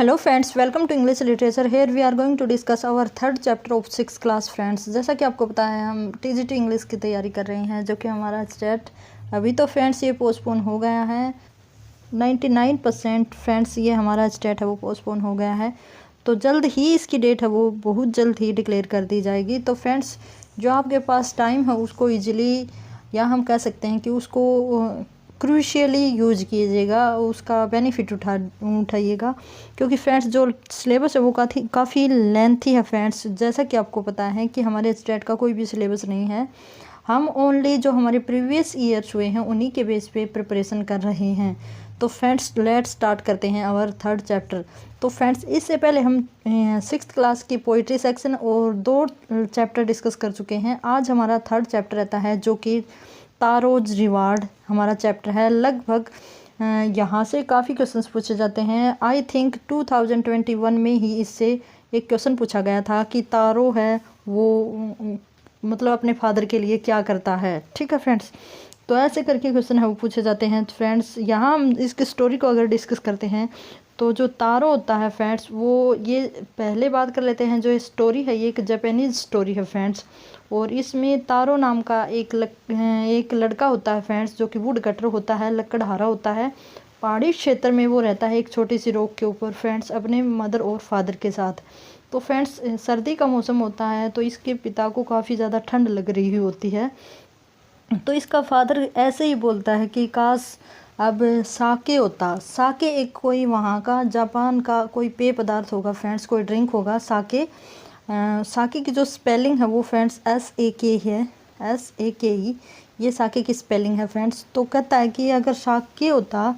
Hello friends, welcome to English literature. Here we are going to discuss our third chapter of 6th class. Friends, जैसा कि आपको पता है हम TGT English की तैयारी कर रहे हैं, जो कि हमारा स्टेट अभी तो फ्रेंड्स ये पोस्टपोन हो गया है 99%। फ्रेंड्स ये हमारा स्टेट है वो पोस्टपोन हो गया है, तो जल्द ही इसकी डेट है वो बहुत जल्द ही डिक्लेयर कर दी जाएगी। तो फ्रेंड्स जो आपके पास टाइम है उसको ईजिली, या हम कह सकते हैं कि उसको क्रूशियली यूज कीजिएगा, उसका बेनिफिट उठाइएगा, क्योंकि फ्रेंड्स जो सिलेबस है वो काफ़ी लेंथी है। फ्रेंड्स जैसा कि आपको पता है कि हमारे स्टेट का कोई भी सिलेबस नहीं है, हम ओनली जो हमारे प्रीवियस ईयर्स हुए हैं उन्हीं के बेस पे प्रिपरेशन कर रहे हैं। तो फ्रेंड्स लेट्स स्टार्ट करते हैं आवर थर्ड चैप्टर। तो फ्रेंड्स इससे पहले हम 6th क्लास की पोइट्री सेक्शन और 2 चैप्टर डिस्कस कर चुके हैं। आज हमारा थर्ड चैप्टर रहता है जो कि तारोज रिवार्ड हमारा चैप्टर है। लगभग यहाँ से काफ़ी क्वेश्चंस पूछे जाते हैं। आई थिंक 2021 में ही इससे एक क्वेश्चन पूछा गया था कि तारो है वो मतलब अपने फादर के लिए क्या करता है। ठीक है फ्रेंड्स, तो ऐसे करके क्वेश्चन है वो पूछे जाते हैं। फ्रेंड्स यहाँ हम इसकी स्टोरी को अगर डिस्कस करते हैं तो जो तारो होता है फ्रेंड्स, वो ये पहले बात कर लेते हैं। जो स्टोरी है ये एक जापानीज़ स्टोरी है फ्रेंड्स, और इसमें तारो नाम का एक लड़का होता है फ्रेंड्स, जो कि वुड कटर होता है, लकड़हारा होता है। पहाड़ी क्षेत्र में वो रहता है एक छोटी सी रॉक के ऊपर फ्रेंड्स, अपने मदर और फादर के साथ। तो फ्रेंड्स सर्दी का मौसम होता है, तो इसके पिता को काफ़ी ज़्यादा ठंड लग रही होती है। तो इसका फादर ऐसे ही बोलता है कि काश अब साके होता। साके एक कोई वहाँ का जापान का कोई पेय पदार्थ होगा फ्रेंड्स, कोई ड्रिंक होगा साके। साके की जो स्पेलिंग है वो फ्रेंड्स SAK है, SAKE, ये साके की स्पेलिंग है फ्रेंड्स। तो कहता है कि अगर साके होता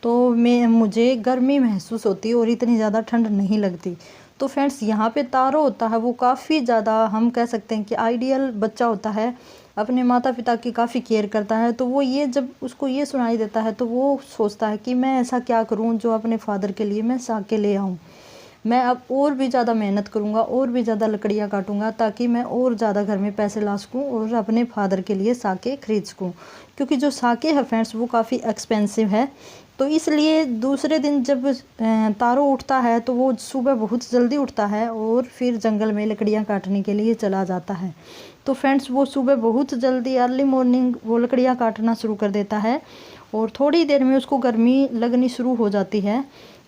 तो मुझे गर्मी महसूस होती और इतनी ज़्यादा ठंड नहीं लगती। तो फ्रेंड्स यहाँ पे तारो होता है वो काफ़ी ज़्यादा, हम कह सकते हैं कि आइडियल बच्चा होता है, अपने माता पिता की काफ़ी केयर करता है। तो वो ये जब उसको ये सुनाई देता है तो वो सोचता है कि मैं ऐसा क्या करूँ जो अपने फादर के लिए मैं साके ले आऊँ। मैं अब और भी ज़्यादा मेहनत करूँगा और भी ज़्यादा लकड़ियाँ काटूँगा ताकि मैं और ज़्यादा घर में पैसे ला सकूँ और अपने फादर के लिए साके खरीद सकूँ, क्योंकि जो साके है फ्रेंड्स वो काफ़ी एक्सपेंसिव है। तो इसलिए दूसरे दिन जब तारो उठता है तो वो सुबह बहुत जल्दी उठता है और फिर जंगल में लकड़ियाँ काटने के लिए चला जाता है। तो फ्रेंड्स वो सुबह बहुत जल्दी अर्ली मॉर्निंग वो लकड़ियाँ काटना शुरू कर देता है, और थोड़ी देर में उसको गर्मी लगनी शुरू हो जाती है।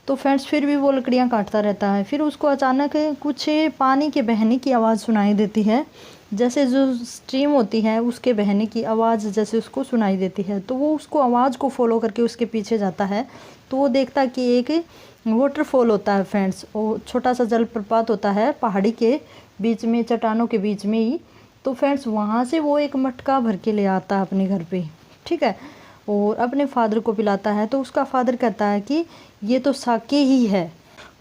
तो फ्रेंड्स फिर भी वो लकड़ियाँ काटता रहता है। फिर उसको अचानक कुछ पानी के बहने की आवाज़ सुनाई देती है, जैसे जो स्ट्रीम होती है उसके बहने की आवाज़ जैसे उसको सुनाई देती है। तो वो उसको आवाज़ को फॉलो करके उसके पीछे जाता है, तो वो देखता है कि एक वाटरफॉल होता है फ्रेंड्स, वो छोटा सा जलप्रपात होता है पहाड़ी के बीच में, चट्टानों के बीच में ही। तो फ्रेंड्स वहाँ से वो एक मटका भर के ले आता है अपने घर पे, ठीक है, और अपने फादर को पिलाता है। तो उसका फादर कहता है कि ये तो साके ही है,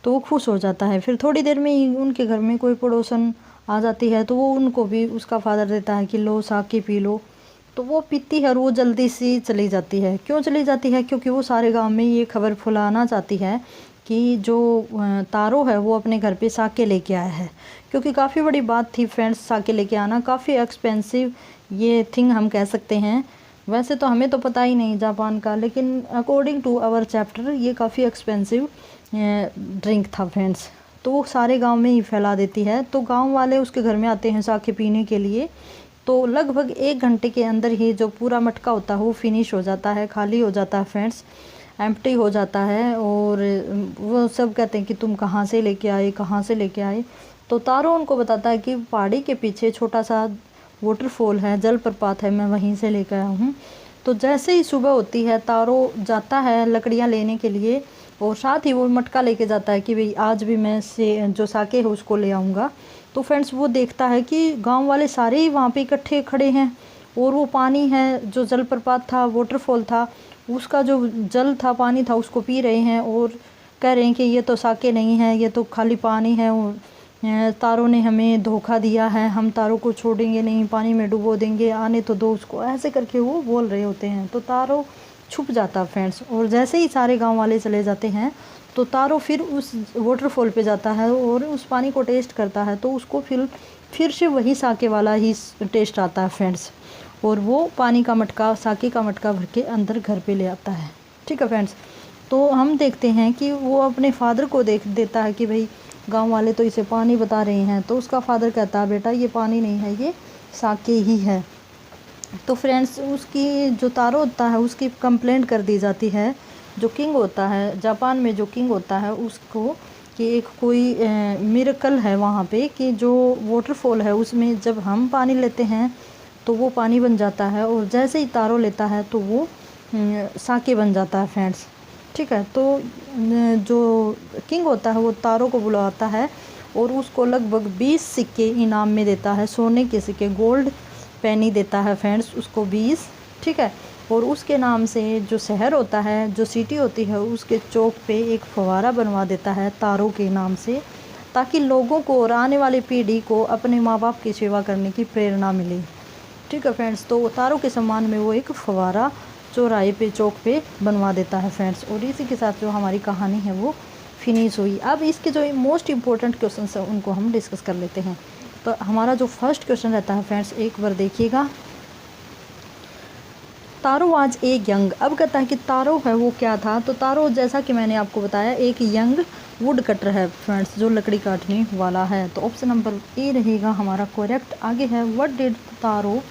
तो वो खुश हो जाता है। फिर थोड़ी देर में ही उनके घर में कोई पड़ोसन आ जाती है, तो वो उनको भी उसका फादर देता है कि लो साके पी लो। तो वो पीती है और वो जल्दी सी चली जाती है। क्यों चली जाती है? क्योंकि वो सारे गांव में ये खबर फैलाना चाहती है कि जो तारो है वो अपने घर पे साके लेके आया है, क्योंकि काफ़ी बड़ी बात थी फ्रेंड्स साके लेके आना, काफ़ी एक्सपेंसिव ये थिंग हम कह सकते हैं। वैसे तो हमें तो पता ही नहीं जापान का, लेकिन अकॉर्डिंग टू आवर चैप्टर ये काफ़ी एक्सपेंसिव ड्रिंक था फ्रेंड्स। तो वो सारे गांव में ही फैला देती है। तो गांव वाले उसके घर में आते हैं साके पीने के लिए। तो लगभग 1 घंटे के अंदर ही जो पूरा मटका होता है वो फिनिश हो जाता है, खाली हो जाता है फ्रेंड्स, एम्प्टी हो जाता है। और वो सब कहते हैं कि तुम कहाँ से लेके आए, कहाँ से लेके आए। तो तारो उनको बताता है कि पहाड़ी के पीछे छोटा सा वाटरफॉल है, जलप्रपात है, मैं वहीं से लेकर आया हूँ। तो जैसे ही सुबह होती है तारो जाता है लकड़ियाँ लेने के लिए, और साथ ही वो मटका लेके जाता है कि भाई आज भी मैं से जो साके है उसको ले आऊँगा। तो फ्रेंड्स वो देखता है कि गांव वाले सारे ही वहाँ पे इकट्ठे खड़े हैं, और वो पानी है जो जलप्रपात था, वाटरफॉल था, उसका जो जल था, पानी था, उसको पी रहे हैं और कह रहे हैं कि ये तो साके नहीं है, ये तो खाली पानी है, और तारो ने हमें धोखा दिया है, हम तारो को छोड़ेंगे नहीं, पानी में डुबो देंगे, आने तो दो उसको, ऐसे करके वो बोल रहे होते हैं। तो तारो छुप जाता फ्रेंड्स, और जैसे ही सारे गांव वाले चले जाते हैं तो तारो फिर उस वाटरफॉल पे जाता है और उस पानी को टेस्ट करता है। तो उसको फिर से वही साके वाला ही टेस्ट आता है फ्रेंड्स, और वो पानी का मटका, साके का मटका भर के अंदर घर पे ले आता है। ठीक है फ्रेंड्स, तो हम देखते हैं कि वो अपने फादर को देख देता है कि भाई गांव वाले तो इसे पानी बता रहे हैं। तो उसका फादर कहता है बेटा ये पानी नहीं है, ये साके ही है। तो फ्रेंड्स उसकी जो तारो होता है उसकी कंप्लेंट कर दी जाती है। जो किंग होता है जापान में, जो किंग होता है उसको, कि एक कोई मिरेकल है वहाँ पे कि जो वाटरफॉल है उसमें जब हम पानी लेते हैं तो वो पानी बन जाता है, और जैसे ही तारो लेता है तो वो साके बन जाता है फ्रेंड्स। ठीक है, तो जो किंग होता है वो तारो को बुलाता है और उसको लगभग 20 सिक्के इनाम में देता है, सोने के सिक्के, गोल्ड पेनी देता है फ्रेंड्स उसको 20। ठीक है, और उसके नाम से जो शहर होता है, जो सिटी होती है, उसके चौक पे एक फव्वारा बनवा देता है तारों के नाम से, ताकि लोगों को और आने वाली पीढ़ी को अपने माँ बाप की सेवा करने की प्रेरणा मिले। ठीक है फ्रेंड्स, तो तारों के सम्मान में वो एक फव्वारा चौराहे पे, चौक पे बनवा देता है फ्रेंड्स। और इसी के साथ जो हमारी कहानी है वो फिनिश हुई। अब इसके जो मोस्ट इम्पोर्टेंट क्वेश्चन हैं उनको हम डिस्कस कर लेते हैं। तो हमारा जो फर्स्ट क्वेश्चन रहता है फ्रेंड्स, एक बार देखिएगा। तारो वाज ए यंग। अब कहता है कि तारो है वो क्या था। तो तारो, जैसा कि मैंने आपको बताया, एक यंग वुड कटर है फ्रेंड्स, जो लकड़ी काटने वाला है। तो ऑप्शन नंबर ए रहेगा हमारा करेक्ट। आगे है what did taro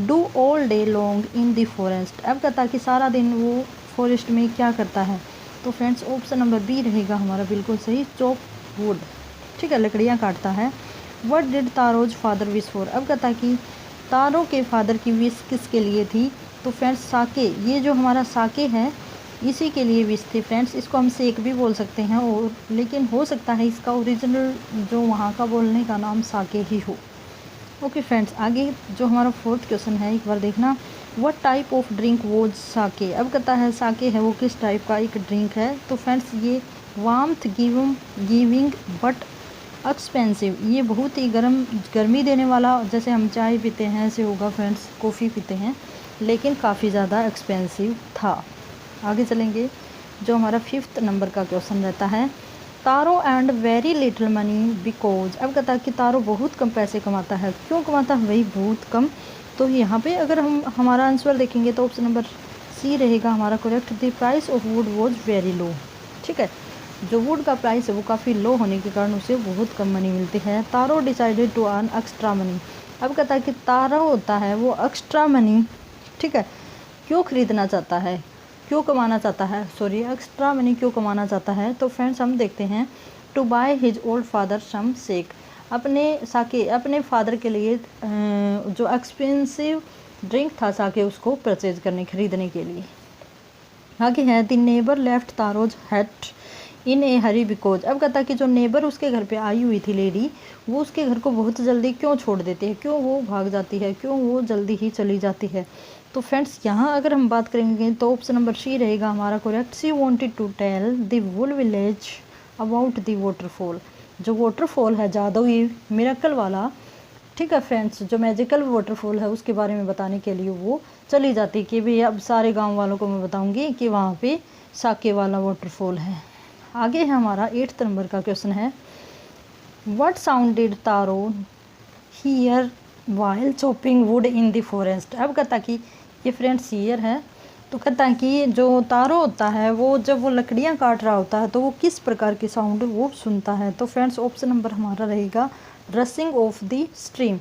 do all day long in the forest. अब कहता है कि सारा दिन वो फॉरेस्ट में क्या करता है। तो फ्रेंड्स ऑप्शन नंबर बी रहेगा हमारा बिल्कुल सही, चॉप वुड। ठीक है, लकड़ियाँ काटता है। What did Taro's father wish for. अब कहता है कि तारो के फादर की विश किसके लिए थी। तो फ्रेंड्स साके, ये जो हमारा साके है इसी के लिए विश थी फ्रेंड्स। इसको हम सेक भी बोल सकते हैं, और लेकिन हो सकता है इसका ओरिजिनल जो वहाँ का बोलने का नाम साके ही हो। ओके फ्रेंड्स, आगे जो हमारा फोर्थ क्वेश्चन है एक बार देखना। What type of drink was sake. अब कहता है साके है वो किस टाइप का एक ड्रिंक है। तो फ्रेंड्स ये वार्मथ गिविंग बट एक्सपेंसिव, ये बहुत ही गर्मी देने वाला, जैसे हम चाय पीते हैं ऐसे होगा फ्रेंड्स, कॉफ़ी पीते हैं, लेकिन काफ़ी ज़्यादा एक्सपेंसिव था। आगे चलेंगे, जो हमारा फिफ्थ नंबर का क्वेश्चन रहता है। Taro and very little money because. अब कहता है कि तारो बहुत कम पैसे कमाता है। क्यों कमाता है भाई, बहुत कम। तो यहाँ पे अगर हम हमारा आंसर देखेंगे तो ऑप्शन नंबर सी रहेगा हमारा correct. The price of would was very low. ठीक है, जो वुड का प्राइस है वो काफ़ी लो होने के कारण उसे बहुत कम मनी मिलती है। Taro decided to earn extra money. अब कहता है कि तारो होता है वो एक्स्ट्रा मनी, ठीक है, क्यों खरीदना चाहता है, क्यों कमाना चाहता है, सॉरी एक्स्ट्रा मनी क्यों कमाना चाहता है। तो फ्रेंड्स हम देखते हैं, to buy his old father some sake. अपने साके, अपने फादर के लिए जो एक्सपेंसिव ड्रिंक था साके, उसको परचेज करने, खरीदने के लिए। आगे है द नेबर लेफ्ट तारोज हट इन ए हरी बिकॉज। अब कहता है कि जो नेबर उसके घर पे आई हुई थी लेडी, वो उसके घर को बहुत जल्दी क्यों छोड़ देती है, क्यों वो भाग जाती है, क्यों वो जल्दी ही चली जाती है। तो फ्रेंड्स यहाँ अगर हम बात करेंगे तो ऑप्शन नंबर सी रहेगा हमारा correct. She wanted to tell the whole village about the waterfall. जो वाटरफॉल है जादुई मिरेकल वाला, ठीक है फ्रेंड्स, जो मैजिकल वाटरफॉल है उसके बारे में बताने के लिए वो चली जाती कि भाई अब सारे गांव वालों को मैं बताऊंगी कि वहाँ पे साके वाला वाटरफॉल है। आगे है हमारा 8th नंबर का क्वेश्चन है। What sound did taro here while chopping would in the forest. अब कहता कि ये फ्रेंड्स हियर है, तो कहता है कि जो तारो होता है वो जब वो लकड़ियाँ काट रहा होता है तो वो किस प्रकार की साउंड वो सुनता है। तो फ्रेंड्स ऑप्शन नंबर हमारा रहेगा रसिंग ऑफ द स्ट्रीम।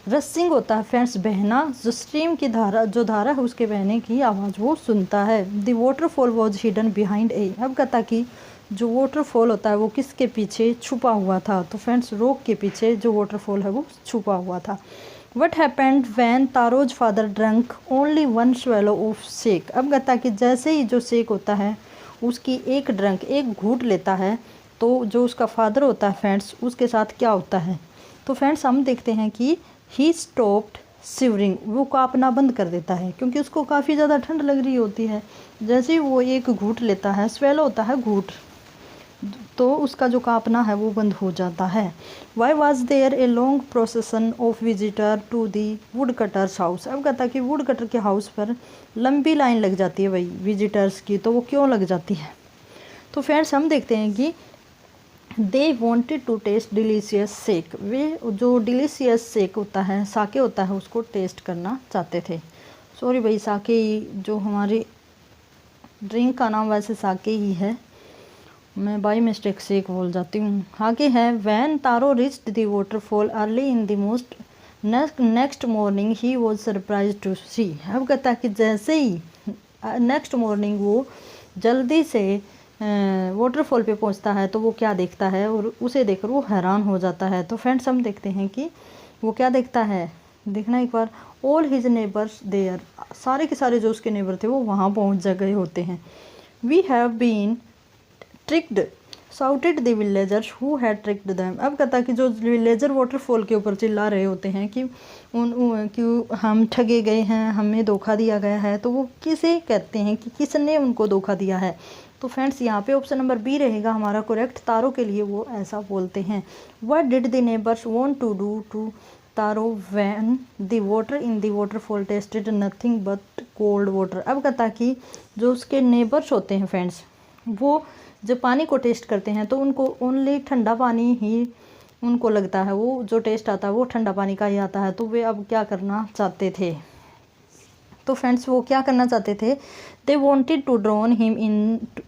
रसिंग होता है फ्रेंड्स बहना, जो स्ट्रीम की धारा, जो धारा है उसके बहने की आवाज़ वो सुनता है। The waterfall was hidden behind a. अब कहता कि जो वाटरफॉल होता है वो किसके पीछे छुपा हुआ था। तो फ्रेंड्स रॉक के पीछे जो वाटरफॉल है वो छुपा हुआ था। What happened when Taro's father drank only one swallow of sake. अब कहता कि जैसे ही जो शेक होता है उसकी एक ड्रंक, एक घूंट लेता है, तो जो उसका फादर होता है फ्रेंड्स उसके साथ क्या होता है। तो फ्रेंड्स हम देखते हैं कि ही स्टॉप्ड शिवरिंग, वो कांपना बंद कर देता है क्योंकि उसको काफ़ी ज़्यादा ठंड लग रही होती है। जैसे ही वो एक घूंट लेता है, स्वेलो होता है घूंट, तो उसका जो कांपना है वो बंद हो जाता है। Why was there a long procession of visitor to the wood cutters house. अब कहता है कि वुड कटर के हाउस पर लंबी लाइन लग जाती है भाई विजिटर्स की, तो वो क्यों लग जाती है। तो फ्रेंड्स हम देखते हैं कि they wanted to taste delicious sake, वे जो डिलीशियस शेक होता है, साके होता है, उसको टेस्ट करना चाहते थे। सॉरी भाई, साके जो हमारे ड्रिंक का नाम वैसे साके ही है, मैं बाई मिस्टेक से एक बोल जाती हूँ। आगे है when Taro reached the waterfall early in the most next morning he was surprise to see. अब कहता है कि जैसे ही नेक्स्ट मॉर्निंग वो जल्दी से वाटरफॉल पे पहुंचता है तो वो क्या देखता है और उसे देखकर वो हैरान हो जाता है। तो फ्रेंड्स हम देखते हैं कि वो क्या देखता है, देखना एक बार। ऑल हिज नेबर्स देयर, सारे के सारे जो उसके नेबर थे वो वहाँ पहुँच गए होते हैं। We have been tricked shouted the villagers who had tricked them. अब कहता है कि जो विलेजर वाटरफॉल के ऊपर चिल्ला रहे होते हैं कि कि हम ठगे गए हैं, हमें धोखा दिया गया है, तो वो किसे कहते हैं कि किसने उनको धोखा दिया है। तो फ्रेंड्स यहाँ पे ऑप्शन नंबर बी रहेगा हमारा करेक्ट। तारो के लिए वो ऐसा बोलते हैं। What did the neighbours want to do to Taro when the water in the waterfall tasted nothing but cold water. अब कहता कि जो उसके नेबर्स होते हैं फ्रेंड्स, वो जब पानी को टेस्ट करते हैं तो उनको ओनली ठंडा पानी ही उनको लगता है, वो जो टेस्ट आता है वो ठंडा पानी का ही आता है। तो वे अब क्या करना चाहते थे, तो फ्रेंड्स वो क्या करना चाहते थे, they wanted to drown him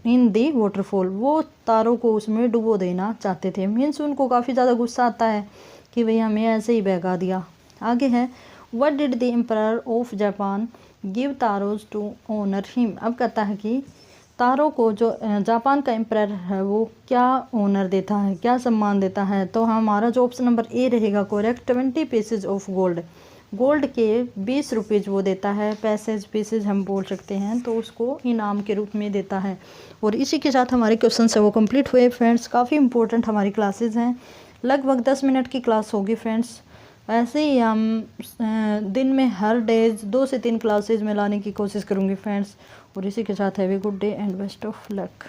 in the waterfall. वो तारों को उसमें डुबो देना चाहते थे। मीन्स उनको काफ़ी ज़्यादा गुस्सा आता है कि भाई हमें ऐसे ही बहका दिया। आगे है what did the emperor of Japan give Taro's to honour him. अब कहता है कि तारों को जो जापान का एम्परर है वो क्या ऑनर देता है, क्या सम्मान देता है। तो हमारा जो ऑप्शन नंबर ए रहेगा correct. 20 pieces of gold, gold के 20 रुपीज़ वो देता है, पैसेज पीसेज हम बोल सकते हैं, तो उसको इनाम के रूप में देता है। और इसी के साथ हमारे क्वेश्चन है वो कंप्लीट हुए फ्रेंड्स। काफ़ी इंपॉर्टेंट हमारी क्लासेस हैं, लगभग 10 मिनट की क्लास होगी फ्रेंड्स। ऐसे ही हम दिन में हर डेज 2 से 3 क्लासेज में लाने की कोशिश करूँगी फ्रेंड्स। और इसी के साथ have a good day and best of luck.